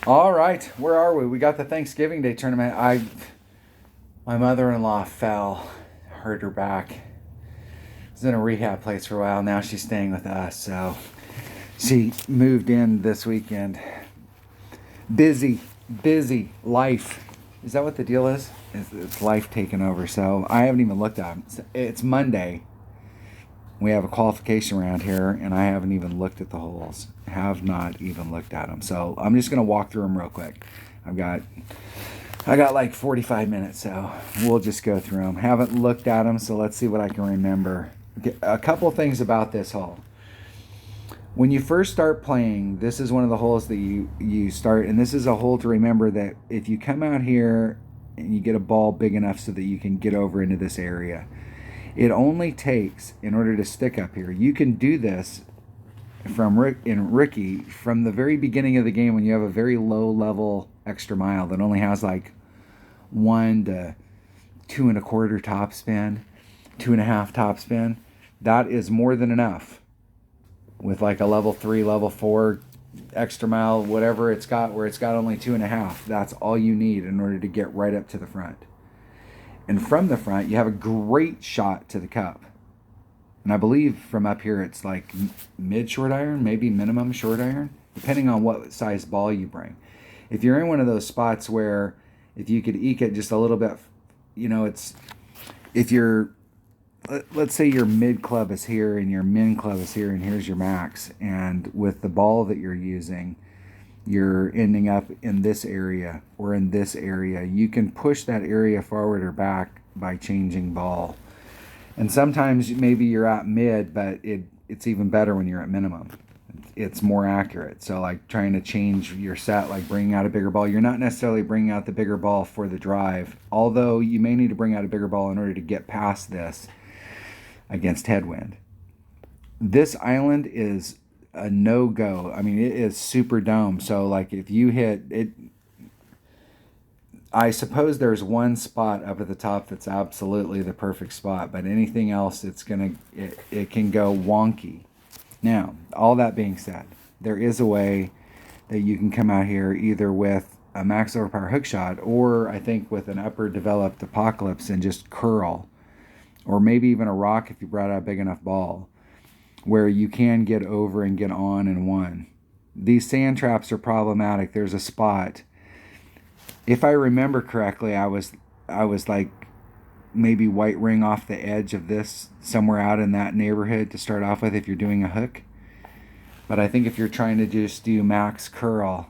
All right, where are we? We got the Thanksgiving Day tournament. My mother-in-law fell, hurt her back. Was in a rehab place for a while. Now she's staying with us. So she moved in this weekend. Busy, busy life. Is that what the deal is? It's life taking over. So I haven't even looked at it. It's Monday. We have a qualification round here, and I haven't even looked at the holes. Have not even looked at them. So I'm just gonna walk through them real quick. I've got I got like 45 minutes, so we'll just go through them. Haven't looked at them, so let's see what I can remember. A couple things about this hole. When you first start playing, this is one of the holes that you start, and this is a hole to remember that if you come out here and you get a ball big enough so that you can get over into this area, it only takes, in order to stick up here, you can do this from Ricky from the very beginning of the game when you have a very low level extra mile that only has like 1 to 2.25 top spin, 2.5 top spin. That is more than enough with like a level 3, level 4 extra mile, whatever it's got, where it's got only 2.5. That's all you need in order to get right up to the front. And from the front, you have a great shot to the cup. And I believe from up here, it's like mid short iron, maybe minimum short iron, depending on what size ball you bring. If you're in one of those spots where if you could eke it just a little bit, it's if you're, let's say your mid club is here and your min club is here and here's your max. And with the ball that you're using, you're ending up in this area or in this area. You can push that area forward or back by changing ball. And sometimes maybe you're at mid, but it's even better when you're at minimum. It's more accurate. So like trying to change your set, like bringing out a bigger ball. You're not necessarily bringing out the bigger ball for the drive, although you may need to bring out a bigger ball in order to get past this against headwind. This island is a no-go. I mean, it is super dome. So like if you hit it, I suppose there's one spot up at the top that's absolutely the perfect spot, but anything else, it can go wonky. Now, all that being said, there is a way that you can come out here either with a max overpower hook shot, or I think with an upper developed apocalypse and just curl, or maybe even a rock if you brought out a big enough ball, where you can get over and get on in one. These sand traps are problematic. There's a spot. If I remember correctly, I was like maybe white ring off the edge of this, somewhere out in that neighborhood to start off with if you're doing a hook. But I think if you're trying to just do max curl,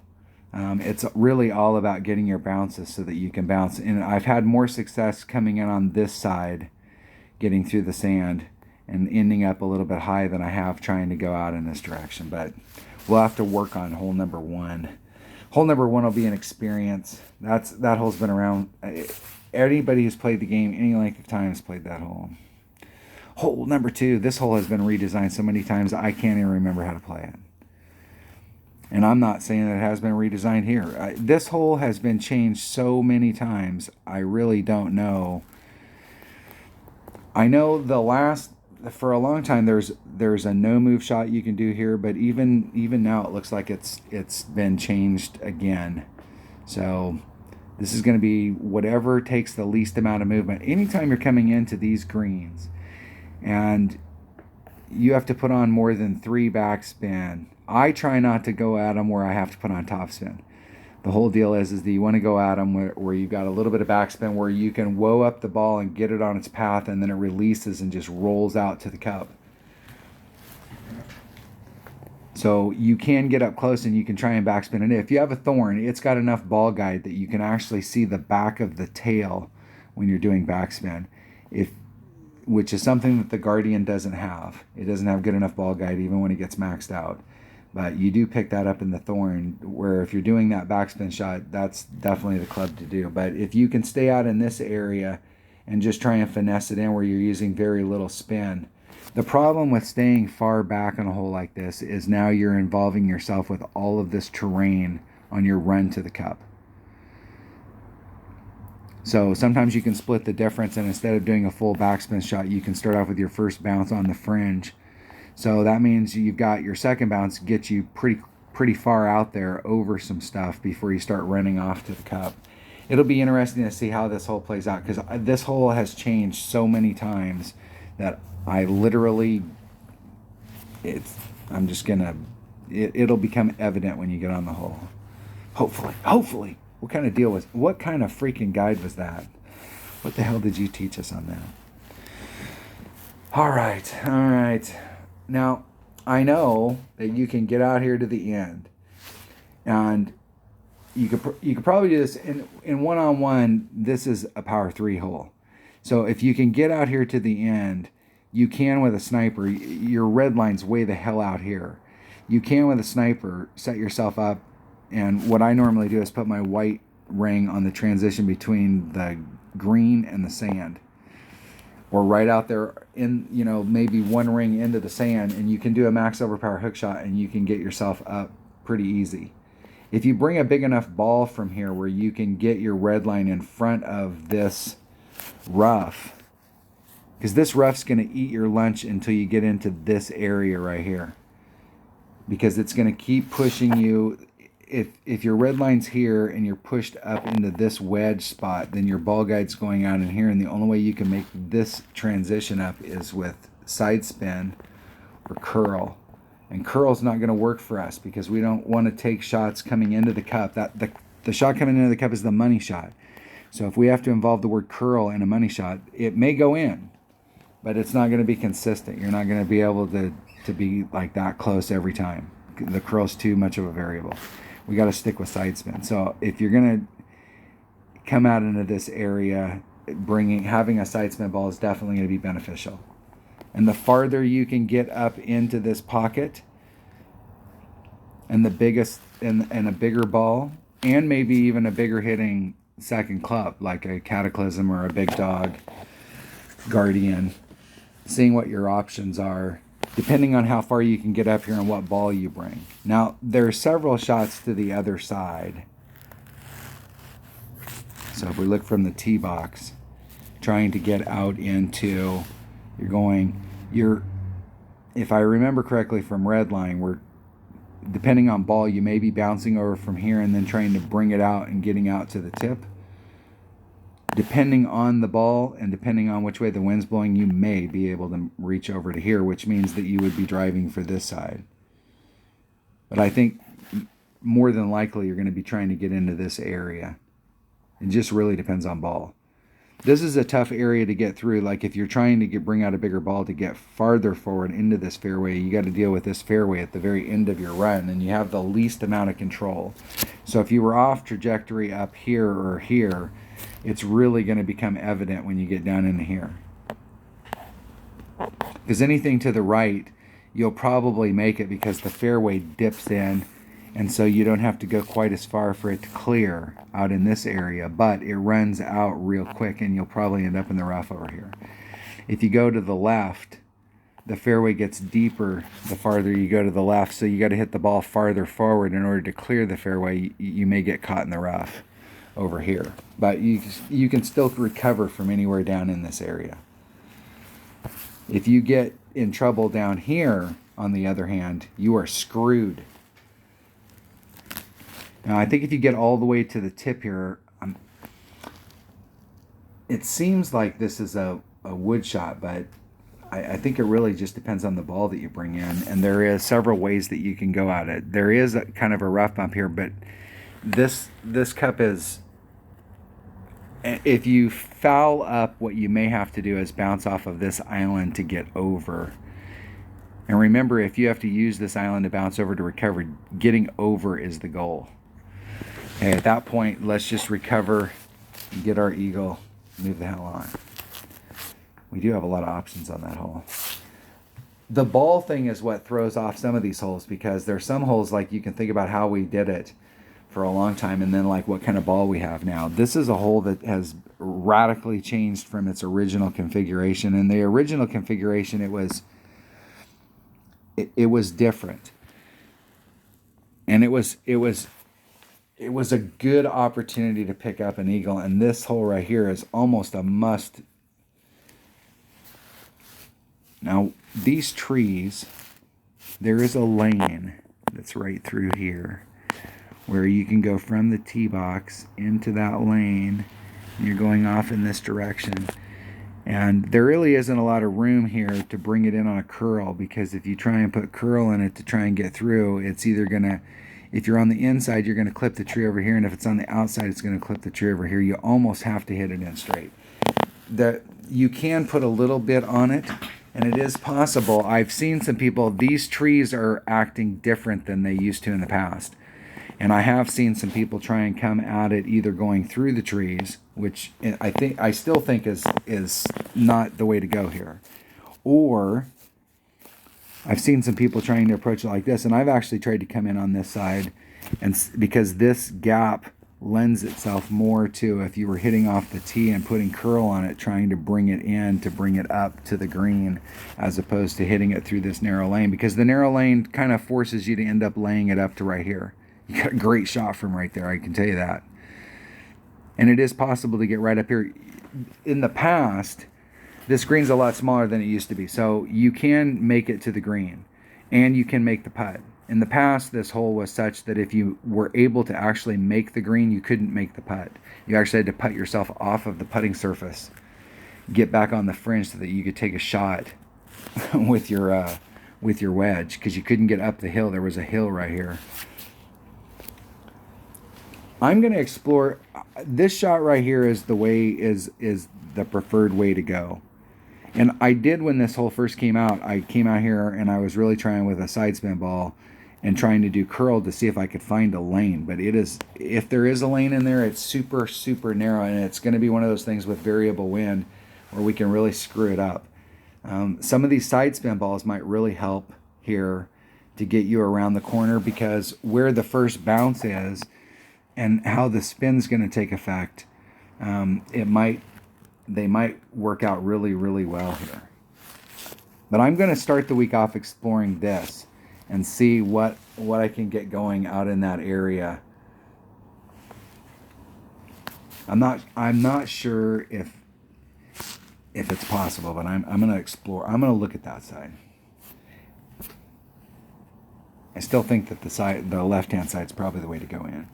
it's really all about getting your bounces so that you can bounce. And I've had more success coming in on this side, getting through the sand and ending up a little bit high than I have trying to go out in this direction. But we'll have to work on hole number 1. Hole number 1 will be an experience. That hole's been around. Anybody who's played the game any length of time has played that hole. Hole number 2. This hole has been redesigned so many times I can't even remember how to play it. And I'm not saying that it has been redesigned here. This hole has been changed so many times. I really don't know. I know for a long time there's a no move shot you can do here, but even now it looks like it's been changed again. So this is going to be whatever takes the least amount of movement. Anytime you're coming into these greens and you have to put on more than 3 backspin, I try not to go at them where I have to put on topspin. The whole deal is that you want to go at them where you've got a little bit of backspin, where you can woe up the ball and get it on its path, and then it releases and just rolls out to the cup. So you can get up close and you can try and backspin it. If you have a thorn, it's got enough ball guide that you can actually see the back of the tail when you're doing backspin, which is something that the Guardian doesn't have. It doesn't have good enough ball guide even when it gets maxed out. But you do pick that up in the thorn, where if you're doing that backspin shot, that's definitely the club to do. But if you can stay out in this area and just try and finesse it in where you're using very little spin. The problem with staying far back on a hole like this is now you're involving yourself with all of this terrain on your run to the cup. So sometimes you can split the difference, and instead of doing a full backspin shot, you can start off with your first bounce on the fringe. So that means you've got your second bounce gets you pretty pretty far out there over some stuff before you start running off to the cup. It'll be interesting to see how this hole plays out, because this hole has changed so many times that I literally, I'm just gonna, it'll become evident when you get on the hole. Hopefully. What kind of freaking guide was that? What the hell did you teach us on that? All right. Now, I know that you can get out here to the end, and you could probably do this in one-on-one. This is a power 3 hole. So if you can get out here to the end, you can with a sniper. Your red line's way the hell out here. You can with a sniper set yourself up, and what I normally do is put my white ring on the transition between the green and the sand, or right out there in, maybe one ring into the sand, and you can do a max overpower hook shot and you can get yourself up pretty easy. If you bring a big enough ball from here where you can get your red line in front of this rough, because this rough's going to eat your lunch until you get into this area right here, because it's going to keep pushing you. If your red line's here and you're pushed up into this wedge spot, then your ball guide's going out in here, and the only way you can make this transition up is with side spin or curl. And curl's not going to work for us because we don't want to take shots coming into the cup. The shot coming into the cup is the money shot. So if we have to involve the word curl in a money shot, it may go in, but it's not going to be consistent. You're not going to be able to be like that close every time. The curl's too much of a variable. We got to stick with side spin. So if you're going to come out into this area, having a side spin ball is definitely going to be beneficial. And the farther you can get up into this pocket, and the biggest and a bigger ball, and maybe even a bigger hitting second club like a Cataclysm or a Big Dog Guardian, seeing what your options are depending on how far you can get up here and what ball you bring. Now, there are several shots to the other side. So if we look from the tee box, trying to get out into, if I remember correctly from red line, depending on ball, you may be bouncing over from here and then trying to bring it out and getting out to the tip. Depending on the ball and depending on which way the wind's blowing, you may be able to reach over to here, which means that you would be driving for this side. But I think more than likely you're going to be trying to get into this area. It just really depends on ball. This is a tough area to get through. Like if you're trying to bring out a bigger ball to get farther forward into this fairway, you got to deal with this fairway at the very end of your run, and you have the least amount of control. So if you were off trajectory up here or here, it's really going to become evident when you get down into here. Because anything to the right, you'll probably make it because the fairway dips in, and so you don't have to go quite as far for it to clear out in this area, but it runs out real quick and you'll probably end up in the rough over here. If you go to the left, the fairway gets deeper the farther you go to the left, so you got to hit the ball farther forward in order to clear the fairway. You may get caught in the rough over here, but you can still recover from anywhere down in this area. If you get in trouble down here, on the other hand, you are screwed. Now, I think if you get all the way to the tip here, it seems like this is a wood shot, but I think it really just depends on the ball that you bring in, and there is several ways that you can go at it. There is kind of a rough bump here, but this cup is, if you foul up, what you may have to do is bounce off of this island to get over. And remember, if you have to use this island to bounce over to recover, getting over is the goal. Okay, at that point, let's just recover, get our eagle, move the hell on. We do have a lot of options on that hole. The ball thing is what throws off some of these holes, because there's some holes like you can think about how we did it for a long time and then like what kind of ball we have now. This is a hole that has radically changed from its original configuration. In the original configuration, it was different. And it was a good opportunity to pick up an eagle, and this hole right here is almost a must. Now, these trees, there is a lane that's right through here, where you can go from the tee box into that lane. And you're going off in this direction. And there really isn't a lot of room here to bring it in on a curl, because if you try and put curl in it to try and get through, it's either going to, if you're on the inside, you're going to clip the tree over here, and if it's on the outside, it's going to clip the tree over here. You almost have to hit it in straight. You can put a little bit on it, and it is possible. I've seen some people, these trees are acting different than they used to in the past. And I have seen some people try and come at it either going through the trees, which I still think is not the way to go here. Or I've seen some people trying to approach it like this, and I've actually tried to come in on this side, and because this gap lends itself more to if you were hitting off the tee and putting curl on it, trying to bring it in to bring it up to the green, as opposed to hitting it through this narrow lane, because the narrow lane kind of forces you to end up laying it up to right here. You got a great shot from right there, I can tell you that. And it is possible to get right up here. In the past, this green's a lot smaller than it used to be, so you can make it to the green, and you can make the putt. In the past, this hole was such that if you were able to actually make the green, you couldn't make the putt. You actually had to putt yourself off of the putting surface, get back on the fringe so that you could take a shot with your wedge, because you couldn't get up the hill. There was a hill right here. I'm going to explore this shot right here. Is the way is the preferred way to go. And I did, when this hole first came out, I came out here and I was really trying with a side spin ball and trying to do curl to see if I could find a lane. But it is, if there is a lane in there, it's super, super narrow, and it's going to be one of those things with variable wind where we can really screw it up. Some of these side spin balls might really help here to get you around the corner, because where the first bounce is and how the spin's going to take effect, they might work out really, really well here. But I'm going to start the week off exploring this and see what I can get going out in that area. I'm not sure if it's possible, but I'm going to explore. I'm going to look at that side. I still think that the left-hand side is probably the way to go in.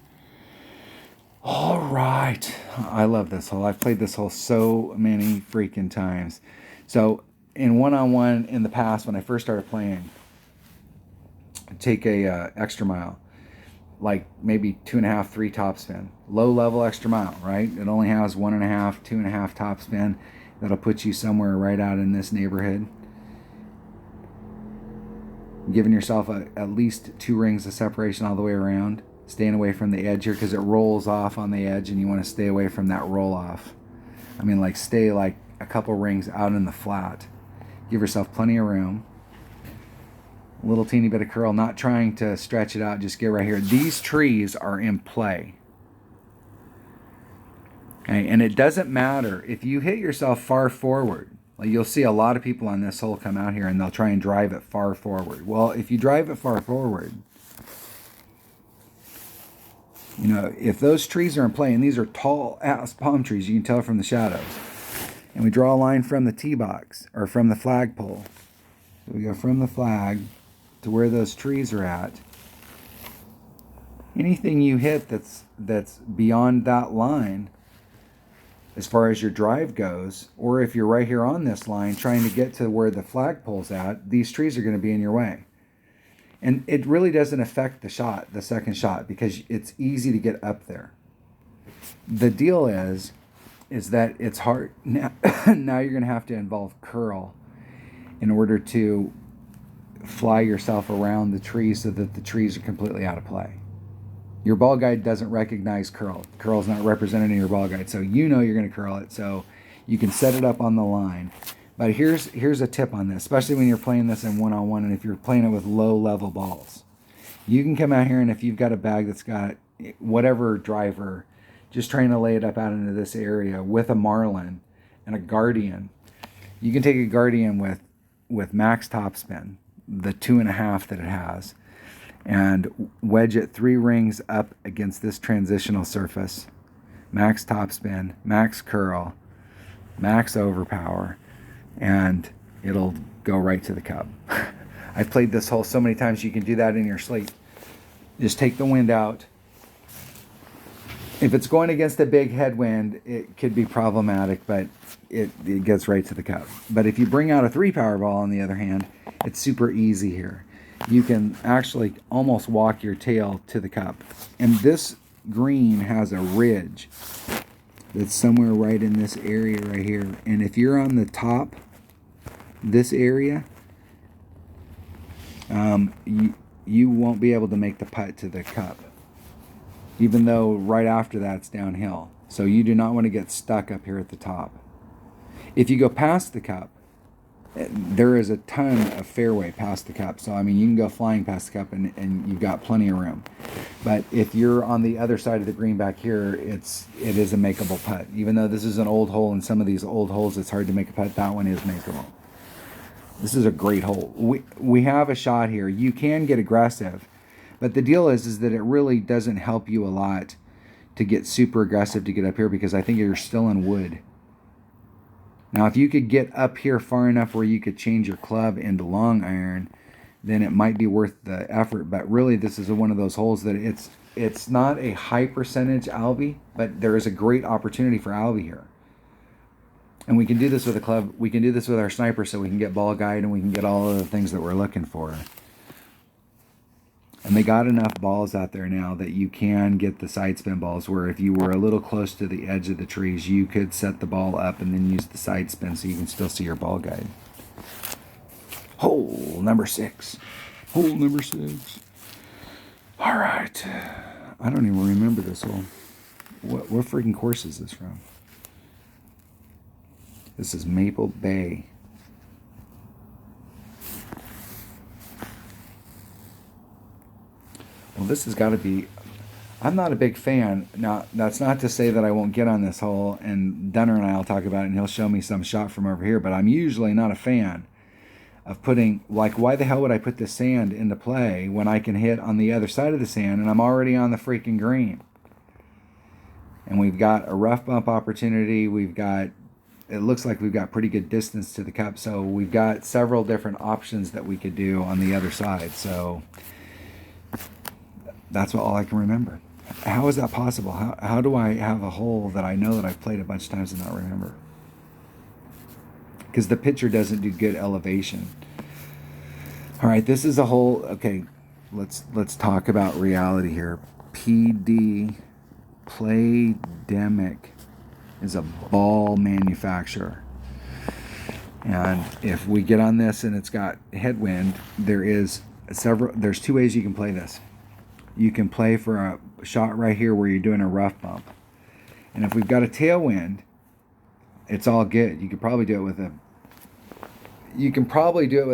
All right. I love this hole. I've played this hole so many freaking times. So in one-on-one in the past, when I first started playing, I'd take a extra mile, like maybe 2.5, 3 topspin. Low-level extra mile, right? It only has 1.5, 2.5 topspin. That'll put you somewhere right out in this neighborhood. Giving yourself at least 2 rings of separation all the way around. Staying away from the edge here, because it rolls off on the edge and you want to stay away from that roll off. I mean, like, stay like a couple rings out in the flat. Give yourself plenty of room. A little teeny bit of curl, not trying to stretch it out, just get right here. These trees are in play. Okay, and it doesn't matter if you hit yourself far forward. Like, you'll see a lot of people on this hole come out here and they'll try and drive it far forward. Well, if you drive it far forward, you know, if those trees are in play, and these are tall ass palm trees, you can tell from the shadows. And we draw a line from the tee box, or from the flagpole. So we go from the flag to where those trees are at. Anything you hit that's beyond that line, as far as your drive goes, or if you're right here on this line trying to get to where the flagpole's at, these trees are going to be in your way. And it really doesn't affect the shot, the second shot, because it's easy to get up there. The deal is that it's hard. Now you're going to have to involve curl in order to fly yourself around the trees so that the trees are completely out of play. Your ball guide doesn't recognize curl. Curl's not represented in your ball guide, so you know you're going to curl it, so you can set it up on the line. But here's a tip on this, especially when you're playing this in one-on-one, and if you're playing it with low-level balls. You can come out here, and if you've got a bag that's got whatever driver, just trying to lay it up out into this area with a Marlin and a Guardian. You can take a Guardian with max topspin, the 2.5 that it has, and wedge it 3 rings up against this transitional surface. Max topspin, max curl, max overpower, and it'll go right to the cup. I've played this hole so many times, you can do that in your sleep. Just take the wind out. If it's going against a big headwind, it could be problematic, but it gets right to the cup. But if you bring out a 3-power ball, on the other hand, it's super easy here. You can actually almost walk your tail to the cup. And this green has a ridge that's somewhere right in this area right here. And if you're on the top, this area, you won't be able to make the putt to the cup, even though right after that's downhill. So you do not want to get stuck up here at the top. If you go past the cup, there is a ton of fairway past the cup. So, I mean, you can go flying past the cup and you've got plenty of room. But if you're on the other side of the green back here, it is a makeable putt. Even though this is an old hole, and some of these old holes it's hard to make a putt, that one is makeable. This is a great hole. We have a shot here. You can get aggressive, but the deal is that it really doesn't help you a lot to get super aggressive to get up here, because I think you're still in wood. Now, if you could get up here far enough where you could change your club into long iron, then it might be worth the effort. But really, this is one of those holes that it's not a high percentage Albie, but there is a great opportunity for Albie here. And we can do this with a club. We can do this with our sniper, so we can get ball guide and we can get all of the things that we're looking for. And they got enough balls out there now that you can get the side spin balls, where if you were a little close to the edge of the trees, you could set the ball up and then use the side spin so you can still see your ball guide. Hole number 6. Hole number 6. All right. I don't even remember this hole. What freaking course is this from? This is Maple Bay. Well, this has got to be... I'm not a big fan. Now, that's not to say that I won't get on this hole, and Dunner and I will talk about it, and he'll show me some shot from over here, but I'm usually not a fan of putting... Like, why the hell would I put the sand into play when I can hit on the other side of the sand, and I'm already on the freaking green? And we've got a rough bump opportunity. We've got... It looks like we've got pretty good distance to the cup, so we've got several different options that we could do on the other side, so... That's all I can remember. How is that possible? How do I have a hole that I know that I've played a bunch of times and not remember? Because the pitcher doesn't do good elevation. All right, this is a hole. Okay, let's talk about reality here. PD Playdemic is a ball manufacturer. And if we get on this and it's got headwind, there's 2 ways you can play this. You can play for a shot right here where you're doing a rough bump. And if we've got a tailwind, it's all good. You could probably do it with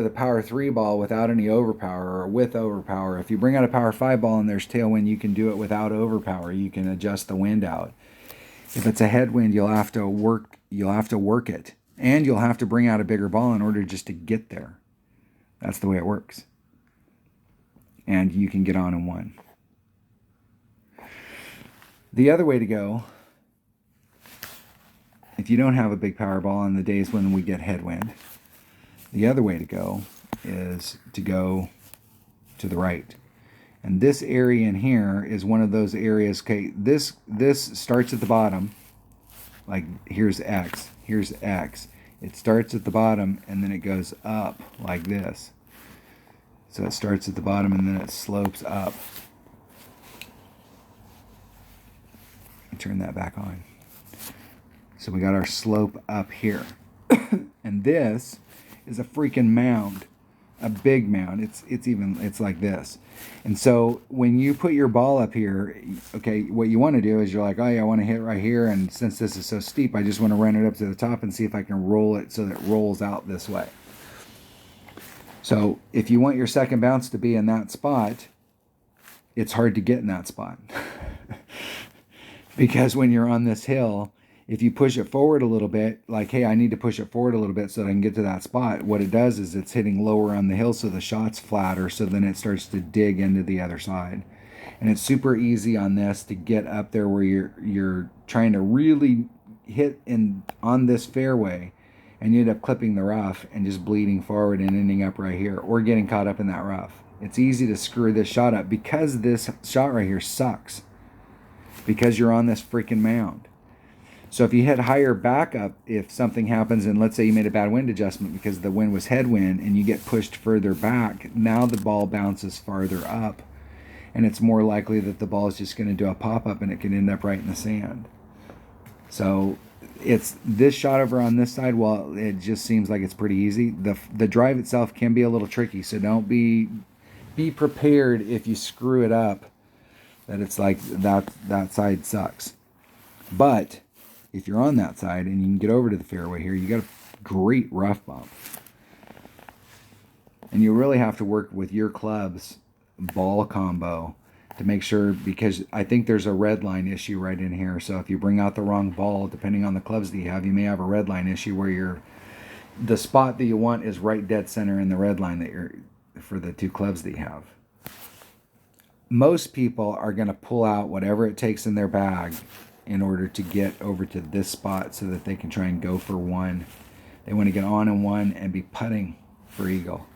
a power 3 ball without any overpower, or with overpower. If you bring out a power 5 ball and there's tailwind, you can do it without overpower. You can adjust the wind out. If it's a headwind, you'll have to work it. And you'll have to bring out a bigger ball in order just to get there. That's the way it works. And you can get on in one. The other way to go, if you don't have a big power ball on the days when we get headwind, the other way to go is to go to the right. And this area in here is one of those areas. Okay, this starts at the bottom. Like here's X. It starts at the bottom and then it goes up like this. So it starts at the bottom and then it slopes up. Turn that back on. So we got our slope up here. And this is a freaking mound. A big mound. It's like this. And so when you put your ball up here, okay, what you want to do is you're like, oh yeah, I want to hit right here, and since this is so steep, I just want to run it up to the top and see if I can roll it so that it rolls out this way. So if you want your second bounce to be in that spot, it's hard to get in that spot. Because when you're on this hill, if you push it forward a little bit, like, hey, I need to push it forward a little bit so that I can get to that spot, what it does is it's hitting lower on the hill so the shot's flatter, so then it starts to dig into the other side. And it's super easy on this to get up there where you're trying to really hit on this fairway, and you end up clipping the rough and just bleeding forward and ending up right here, or getting caught up in that rough. It's easy to screw this shot up because this shot right here sucks. Because you're on this freaking mound. So if you hit higher back up, if something happens and let's say you made a bad wind adjustment because the wind was headwind and you get pushed further back, now the ball bounces farther up. And it's more likely that the ball is just going to do a pop-up and it can end up right in the sand. So it's this shot over on this side, well, it just seems like it's pretty easy. The drive itself can be a little tricky, so don't be prepared if you screw it up that it's like that side sucks. But if you're on that side and you can get over to the fairway here, you got a great rough bump. And you really have to work with your club's ball combo to make sure, because I think there's a red line issue right in here. So if you bring out the wrong ball, depending on the clubs that you have, you may have a red line issue where the spot that you want is right dead center in the red line that you're for the two clubs that you have. Most people are going to pull out whatever it takes in their bag in order to get over to this spot so that they can try and go for one. They want to get on and one and be putting for eagle.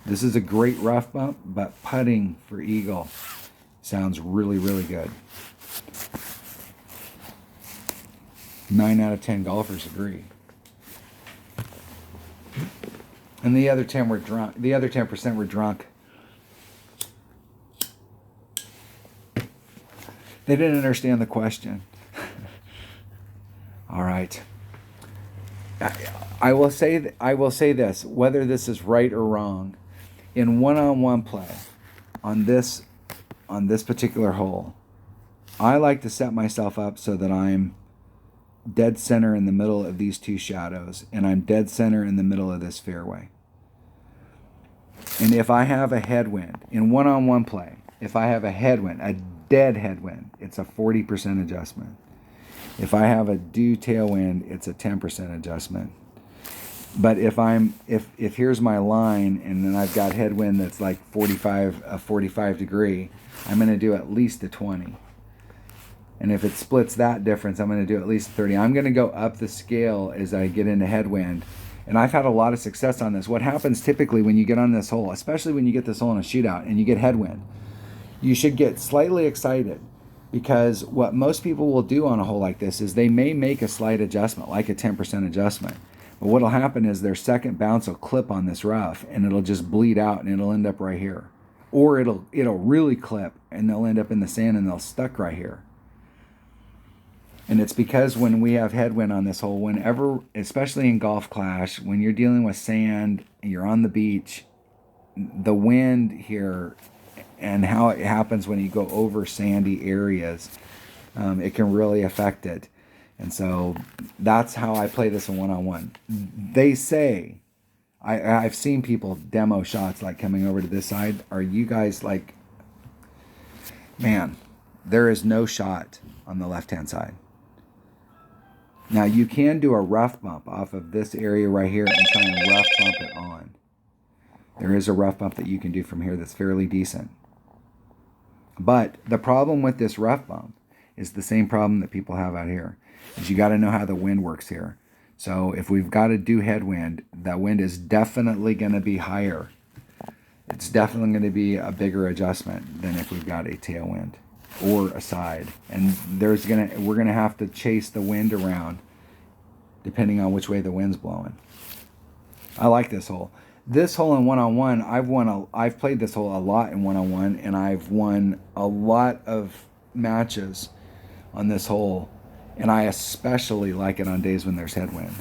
This is a great rough bump, but putting for eagle sounds really, really good. 9 out of 10 golfers agree. And the other 10 were drunk. The other 10% were drunk. They didn't understand the question. All right. I will say this, whether this is right or wrong, in one-on-one play on this particular hole, I like to set myself up so that I'm dead center in the middle of these two shadows, and I'm dead center in the middle of this fairway. And if I have a headwind in one-on-one play, if I have a headwind, a dead headwind, it's a 40% adjustment. If I have a due tailwind, it's a 10% adjustment. But if here's my line and then I've got headwind that's like 45 degree, I'm going to do at least a 20. And if it splits that difference, I'm going to do at least 30. I'm going to go up the scale as I get into headwind. And I've had a lot of success on this. What happens typically when you get on this hole, especially when you get this hole in a shootout and you get headwind, you should get slightly excited, because what most people will do on a hole like this is they may make a slight adjustment, like a 10% adjustment. But what will happen is their second bounce will clip on this rough and it'll just bleed out and it'll end up right here. Or it'll really clip and they'll end up in the sand and they'll stuck right here. And it's because when we have headwind on this hole, whenever, especially in Golf Clash, when you're dealing with sand and you're on the beach, the wind here and how it happens when you go over sandy areas, it can really affect it. And so that's how I play this in one-on-one. They say, I've seen people demo shots like coming over to this side. Are you guys like, man, there is no shot on the left-hand side. Now you can do a rough bump off of this area right here and try and rough bump it on. There is a rough bump that you can do from here that's fairly decent. But the problem with this rough bump is the same problem that people have out here. Is you got to know how the wind works here. So if we've got to do headwind, that wind is definitely going to be higher. It's definitely going to be a bigger adjustment than if we've got a tailwind or a side. And we're going to have to chase the wind around depending on which way the wind's blowing. I like this hole. This hole in one-on-one, I've played this hole a lot in one-on-one, and I've won a lot of matches on this hole. And I especially like it on days when there's headwind.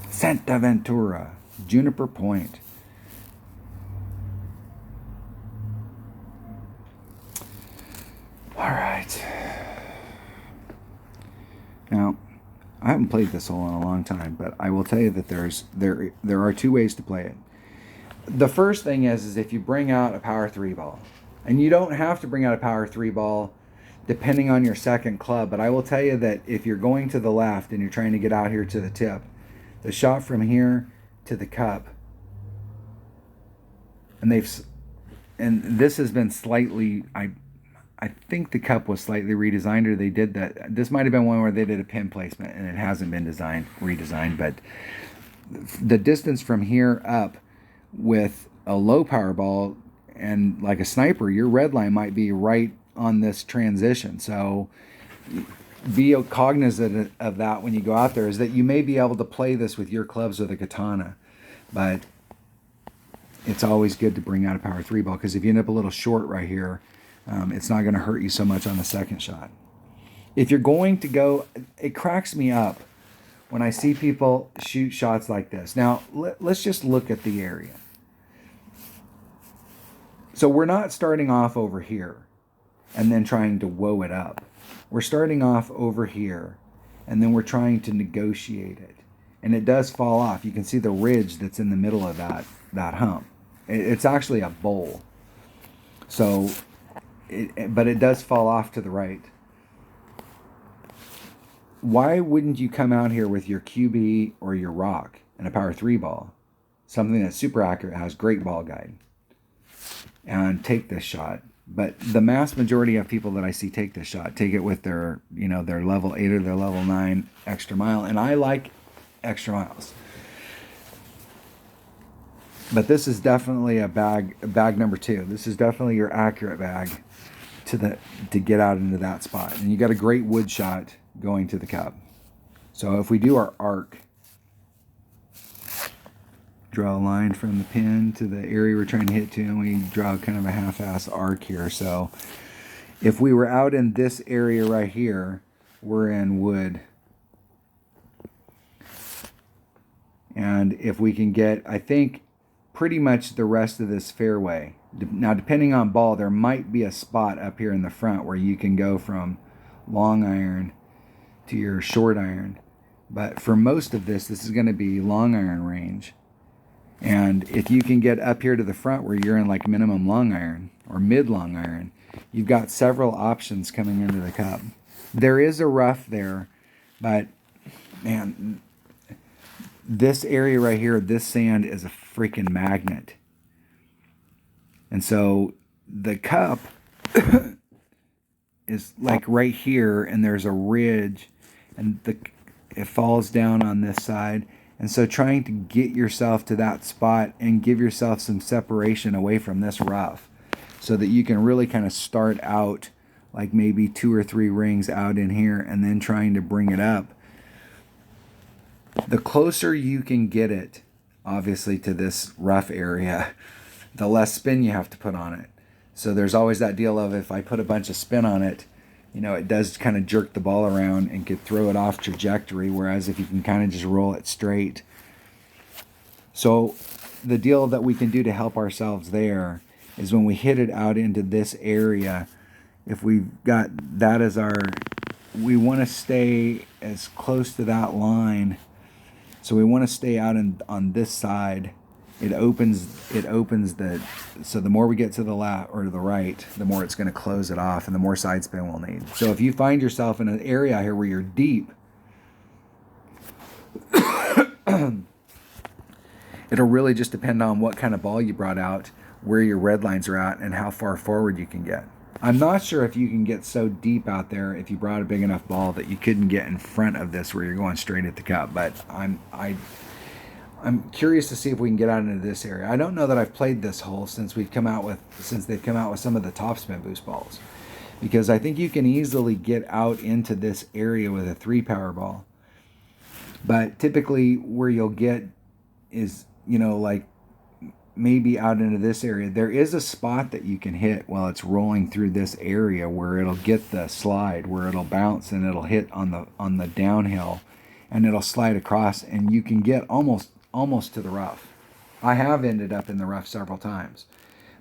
Santa Ventura, Juniper Point. All right. Now, I haven't played this hole in a long time, but I will tell you that there are two ways to play it. The first thing is if you bring out a power 3 ball, and you don't have to bring out a power 3 ball depending on your second club, but I will tell you that if you're going to the left and you're trying to get out here to the tip, the shot from here to the cup, and this has been slightly, I think the cup was slightly redesigned, or they did that. This might have been one where they did a pin placement and it hasn't been redesigned, but the distance from here up with a low power ball and like a sniper, your red line might be right on this transition. So be cognizant of that when you go out there, is that you may be able to play this with your clubs with a katana, but it's always good to bring out a power 3 ball, because if you end up a little short right here, it's not going to hurt you so much on the second shot. If you're going to go, it cracks me up when I see people shoot shots like this. Now, let's just look at the area. So we're not starting off over here and then trying to woe it up. We're starting off over here, and then we're trying to negotiate it. And it does fall off. You can see the ridge that's in the middle of that hump. It's actually a bowl. So, but it does fall off to the right. Why wouldn't you come out here with your QB or your rock and a power 3 ball, something that's super accurate, has great ball guide, and take this shot? But the mass majority of people that I see take this shot take it with their, their level 8 or their level 9 extra mile, and I like extra miles. But this is definitely a bag number 2. This is definitely your accurate bag to get out into that spot, and you got a great wood shot going to the cup. So if we do our arc, draw a line from the pin to the area we're trying to hit to, and we draw kind of a half-ass arc here. So if we were out in this area right here, we're in wood. And if we can get, I think, pretty much the rest of this fairway. Now, depending on ball, there might be a spot up here in the front where you can go from long iron to your short iron. But for most of this is going to be long iron range. And if you can get up here to the front where you're in like minimum long iron or mid long iron, you've got several options coming into the cup. There is a rough there, but man, this area right here, this sand is a freaking magnet. And so the cup is like right here, and there's a ridge, and it falls down on this side. And so trying to get yourself to that spot and give yourself some separation away from this rough so that you can really kind of start out like maybe 2 or 3 rings out in here, and then trying to bring it up. The closer you can get it, obviously, to this rough area, the less spin you have to put on it. So there's always that deal of, if I put a bunch of spin on it, it does kind of jerk the ball around and could throw it off trajectory, whereas if you can kind of just roll it straight. So the deal that we can do to help ourselves there is when we hit it out into this area, if we've got that as we want to stay as close to that line. So we want to stay out on this side. It opens so the more we get to the left or to the right, the more it's going to close it off, and the more side spin we'll need. So if you find yourself in an area here where you're deep, it'll really just depend on what kind of ball you brought out, where your red lines are at, and how far forward you can get. I'm not sure if you can get so deep out there if you brought a big enough ball that you couldn't get in front of this where you're going straight at the cup, but I'm curious to see if we can get out into this area. I don't know that I've played this hole since they've come out with some of the topspin boost balls, because I think you can easily get out into this area with a 3 power ball. But typically where you'll get is, like maybe out into this area. There is a spot that you can hit while it's rolling through this area where it'll get the slide, where it'll bounce and it'll hit on the downhill, and it'll slide across, and you can get almost to the rough. I have ended up in the rough several times.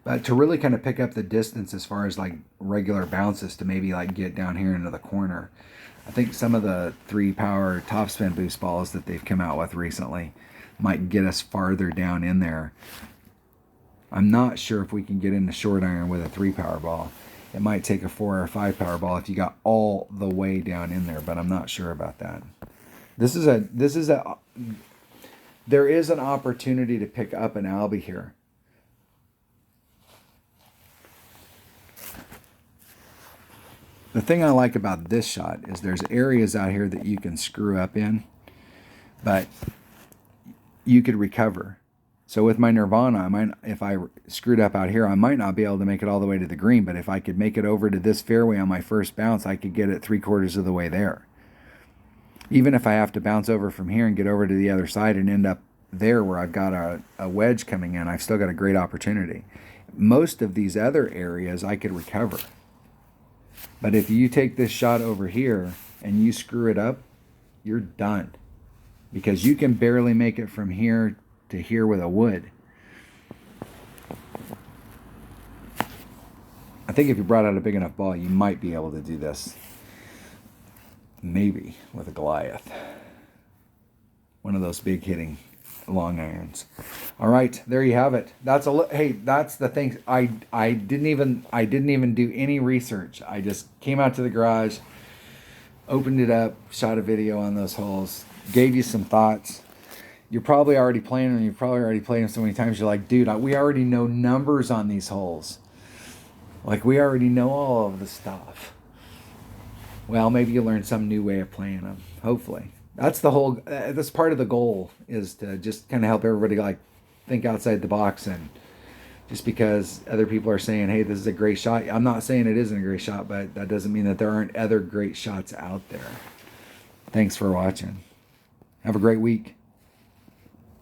But to really kind of pick up the distance as far as like regular bounces to maybe like get down here into the corner, I think some of the 3 power topspin boost balls that they've come out with recently might get us farther down in there. I'm not sure if we can get into short iron with a 3 power ball. It might take a 4 or 5 power ball if you got all the way down in there, but I'm not sure about that. There is an opportunity to pick up an Albie here. The thing I like about this shot is there's areas out here that you can screw up in, but you could recover. So with my Nirvana, I might, if I screwed up out here, I might not be able to make it all the way to the green. But if I could make it over to this fairway on my first bounce, I could get it 3/4 of the way there. Even if I have to bounce over from here and get over to the other side and end up there where I've got a wedge coming in, I've still got a great opportunity. Most of these other areas I could recover. But if you take this shot over here and you screw it up, you're done. Because you can barely make it from here to here with a wood. I think if you brought out a big enough ball, you might be able to do this. Maybe with a Goliath. One of those big hitting long irons. All right, there you have it. That's that's the thing. I didn't even do any research. I just came out to the garage, opened it up, shot a video on those holes, gave you some thoughts. You're probably already playing them. You've probably already played them so many times. You're like, dude, we already know numbers on these holes. Like, we already know all of the stuff. Well, maybe you learn some new way of playing them. Hopefully. That's the whole, that's part of the goal, is to just kind of help everybody like think outside the box. And just because other people are saying, hey, this is a great shot. I'm not saying it isn't a great shot, but that doesn't mean that there aren't other great shots out there. Thanks for watching. Have a great week.